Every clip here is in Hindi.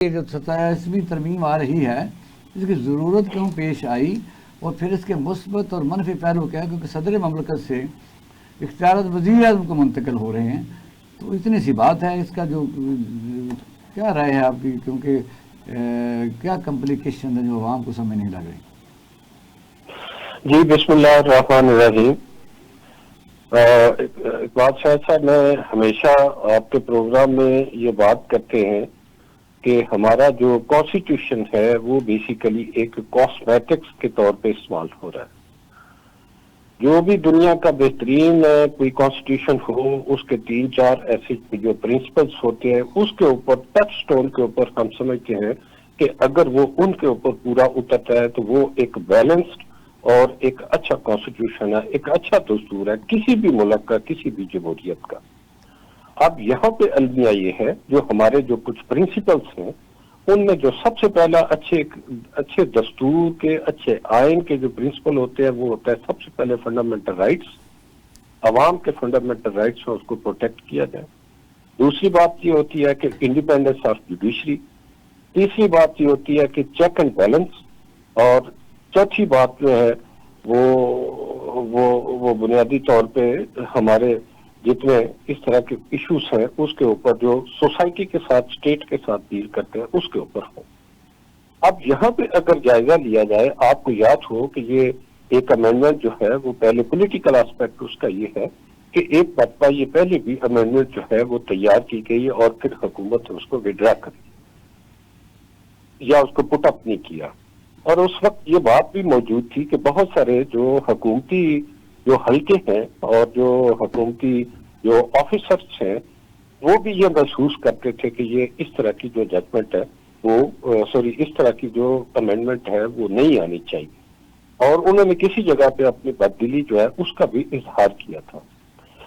ये जो 27वीं तरमीम आ रही है, इसकी ज़रूरत क्यों पेश आई और फिर इसके मुस्बत और मनफी पहलू क्या है? क्योंकि सदर ममलकत से इख्तियारात वज़ीर आज़म को मुंतकिल हो रहे हैं, तो इतनी सी बात है। इसका जो क्या राय है आपकी? क्योंकि क्या कम्प्लिकेशन है जो आवाम को समझ नहीं लग रही। जी बिस्मिल्लाहिर्रहमानिर्रहीम। इकबाल साहब, मैं हमेशा आपके प्रोग्राम में ये बात करते हैं कि हमारा जो कॉन्स्टिट्यूशन है वो बेसिकली एक कॉस्मेटिक्स के तौर पे इस्तेमाल हो रहा है। जो भी दुनिया का बेहतरीन कोई कॉन्स्टिट्यूशन हो, उसके 3-4 ऐसे जो प्रिंसिपल्स होते हैं, उसके ऊपर टच स्टोन के ऊपर हम समझते हैं कि अगर वो उनके ऊपर पूरा उतरता है तो वो एक बैलेंस्ड और एक अच्छा कॉन्स्टिट्यूशन है, एक अच्छा दस्तूर है किसी भी मुल्क का, किसी भी जमहूरियत का। अब यहाँ पे अलमिया ये है, जो हमारे जो कुछ प्रिंसिपल्स हैं उनमें जो सबसे पहला अच्छे दस्तूर के, अच्छे आइन के जो प्रिंसिपल होते हैं वो होता है सबसे पहले फंडामेंटल राइट्स। अवाम के फंडामेंटल राइट्स हैं उसको प्रोटेक्ट किया जाए। दूसरी बात ये होती है कि इंडिपेंडेंस ऑफ जुडिशरी। तीसरी बात ये होती है कि चेक एंड बैलेंस। और चौथी बात जो है वो बुनियादी तौर पे हमारे जितने इस तरह के इश्यूज हैं उसके ऊपर जो सोसाइटी के साथ, स्टेट के साथ डील करते हैं उसके ऊपर हो। अब यहाँ पे अगर जायजा लिया जाए, आपको याद हो कि ये एक अमेंडमेंट जो है वो पहले पॉलिटिकल एस्पेक्ट उसका ये है कि एक मरतबा ये पहले भी अमेंडमेंट जो है वो तैयार की गई और फिर हुकूमत ने उसको विड्रा कर या उसको पुट अप नहीं किया। और उस वक्त ये बात भी मौजूद थी कि बहुत सारे जो हुकूमती जो हल्के हैं और जो हुकूमती जो ऑफिसर्स हैं वो भी ये महसूस करते थे कि ये इस तरह की जो जजमेंट है वो इस तरह की जो अमेंडमेंट है वो नहीं आनी चाहिए। और उन्होंने किसी जगह पे अपनी बददिली जो है उसका भी इजहार किया था।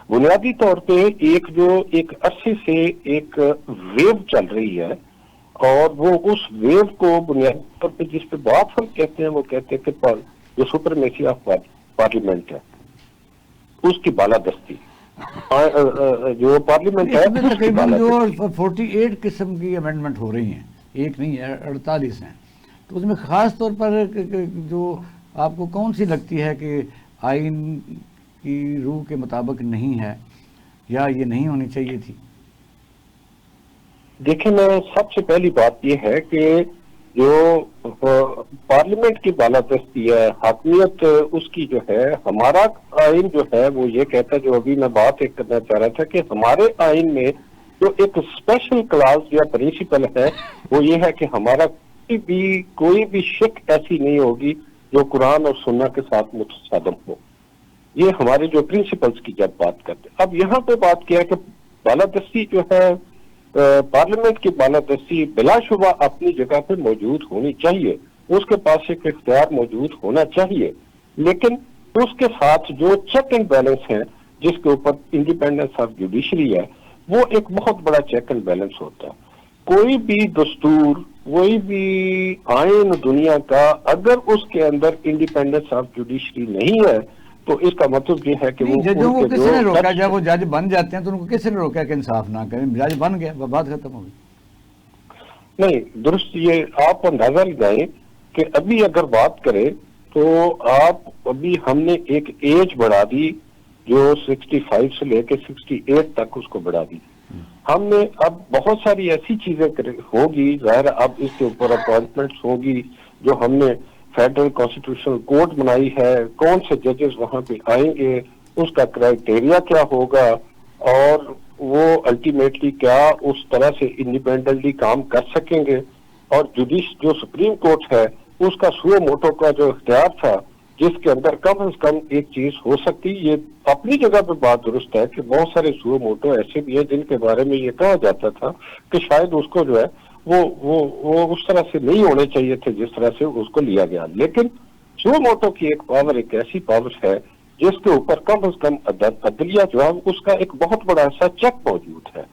बुनियादी तौर पे एक अरसे से एक वेव चल रही है और वो उस वेव को बुनियादी तौर पे जिस पे बात हम कहते हैं वो कहते हैं कि जो सुपरमेसी ऑफ पार्लियामेंट है उसकी बालादस्ती, जो पार्लियामेंट है तकरीबन जो 48 किस्म की अमेंडमेंट हो रही हैं, एक नहीं है 48 हैं, तो उसमें ख़ास तौर पर जो आपको कौन सी लगती है कि आइन की रूह के मुताबिक नहीं है या ये नहीं होनी चाहिए थी? देखिए, मैं सबसे पहली बात यह है कि जो पार्लियामेंट की बालादस्ती है, हाकमियत उसकी जो है, हमारा आइन जो है वो ये कहता है, जो अभी मैं बात एक करना चाह रहा था कि हमारे आइन में जो एक स्पेशल क्लास या प्रिंसिपल है वो ये है कि हमारा कोई भी शिक ऐसी नहीं होगी जो कुरान और सुन्ना के साथ मुतसादम हो। ये हमारे जो प्रिंसिपल्स की जब बात करते हैं। अब यहाँ पे बात किया कि बालादस्ती जो है, पार्लियामेंट की बालादस्ती बिलाशुबा अपनी जगह पे मौजूद होनी चाहिए, उसके पास एक इख्तियार मौजूद होना चाहिए, लेकिन उसके साथ जो चेक एंड बैलेंस है जिसके ऊपर इंडिपेंडेंस ऑफ जुडिशरी है वो एक बहुत बड़ा चेक एंड बैलेंस होता है। कोई भी दस्तूर, कोई भी आइन दुनिया का अगर उसके अंदर इंडिपेंडेंस ऑफ जुडिशरी नहीं है तो इसका मतलब ये है कि वो जजों को किसने रोका? जब वो जज बन जाते हैं तो उनको किसने रोका कि इंसाफ ना करें? जज बन गया, बात खत्म हो गई। नहीं, दुरुस्त ये आप अंदाजा लगाएं कि अभी अगर बात करें तो आप अभी हमने एक एज बढ़ा दी जो 65 से लेकर 68 तक उसको बढ़ा दी। हमने अब बहुत सारी ऐसी चीजें होगी, जाहिर अब इसके ऊपर अपॉइंटमेंट्स होगी, जो हमने फेडरल कॉन्स्टिट्यूशनल कोर्ट बनाई है, कौन से जजेस वहां पे आएंगे, उसका क्राइटेरिया क्या होगा और वो अल्टीमेटली क्या उस तरह से इंडिपेंडेंटली काम कर सकेंगे। और जो सुप्रीम कोर्ट है उसका सुओ मोटो का जो इख्तियार था जिसके अंदर कम से कम एक चीज हो सकती, ये अपनी जगह पे बात दुरुस्त है कि बहुत सारे सुओ मोटो ऐसे भी हैं जिनके बारे में ये कहा जाता था कि शायद उसको जो है वो उस तरह से नहीं होने चाहिए थे जिस तरह से उसको लिया गया। लेकिन सुओ मोटो की एक पावर, एक ऐसी पावर है जिसके ऊपर कम से कम अदलिया जो है उसका एक बहुत बड़ा सा चेक मौजूद है।